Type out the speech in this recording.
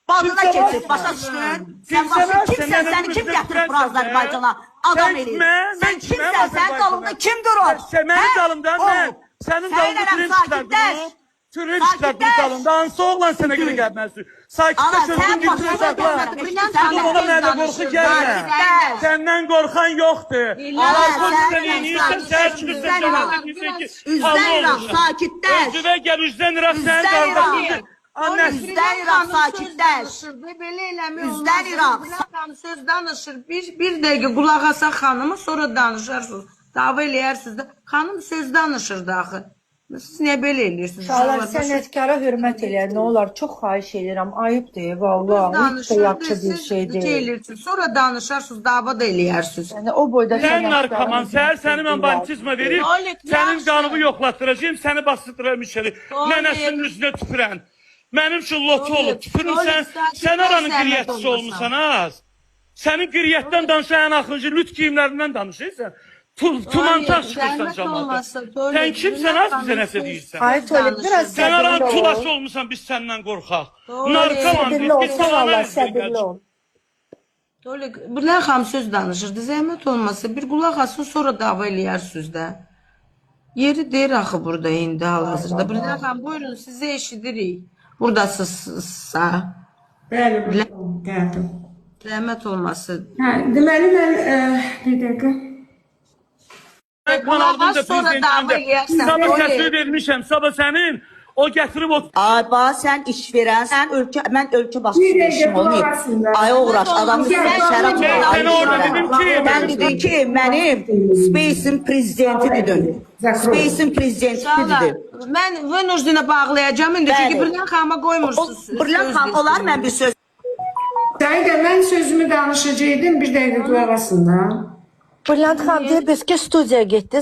Badına keçib, başa düşdün? Sən başa kimsən, səni kim gətirib bura Azərbaycana? Adam eləyir. Sən kimsən, sənin dalında kim durur? Mənim dalımda mən. Sənin dalında türün çıxardın. Türün çıxardın dalında. Hansı oğlan sənə görə gəlməzdir? Sakitdə sözün getirir sakla. Ona mənə qorxu gəlmə. Səndən qorxan yoxdur. Ağzın sən eləyirsən, sən çıxırsan cavabı deyirsən ki, Üzdən İraq, sakitləş. özüvə gəl, üzdən İraq sənin qardaşındır. Üzdən İraq, sakitləş. Belə eləmək olmaz. Üzdən İraq. Söz danışır. Bir dəqiqə qulaq asaq xanımı, sonra danışarsınız. Dava eləyərsiniz də. Xanım söz danışırdı axı. Siz niyə belə eləyirsiniz? İnşallah sənətkara hörmət eləyər. Nə olar? Çox xahiş edirəm. Ayıbdır, vallahi. Heç də yaxşı bir şey deyil. Sonra danışarsınız, dava da eləyərsiniz. Yəni o boyda Sən narkoman, səni mən bantizma verib, sənin qanımı yoxlatdıracağım, səni basıdıracağım içeri. Nənəsinin üzünə tüpürən. Mənim üçün lotu olub, tüpürürsən, sən aranın qiriyyətçisi olmuşsan az. Sənin qiriyyətdən danışan axıncı lüt giyimlərindən danışırsan. Tumantar çıxırsan cəmaata. Sən kimsən az bizə nəsə deyirsən? Ay Tolik, biraz Sən aranın səbirli ol. tulası olmuşsan, biz səndən qorxaq. Narkoman, Səbirli ol, biz sən Allah, salamə səbirli ol. Bilən xanım söz danışırdı. Zəhmət olmasa bir qulaq asın, sonra dava eləyərsiniz də. Yeri deyir axı burada indi hal-hazırda. Bilən xanım, buyurun, sizi eşidirik. Buradasınızsa. Bəli, gəldim. Zəhmət olmasın. Deməli, mən bir dəqiqə. Kanalında Sonra dava eləyərsən. Sabah təsvir vermişəm, sabah sənin o gətirib o... Ay, bax, sən iş verən, mən ölkə başçısıyım, olmayıb. Ay, uğraş, adamın şərab Mən orada dedim ki... Mən dedim ki, mənim Space'in prezidenti dedim. Space'in prezidenti dedim. Mən Vönüzdünə bağlayacağım indi, çünki Bilən xanıma qoymursunuz. Bilən xan, olar mən bir söz... Sahidə, mən sözümü danışacaqdım, bir dəqiqə qulaq asın da. Brilliant xanım deyir, biz ki studiyaya getdik.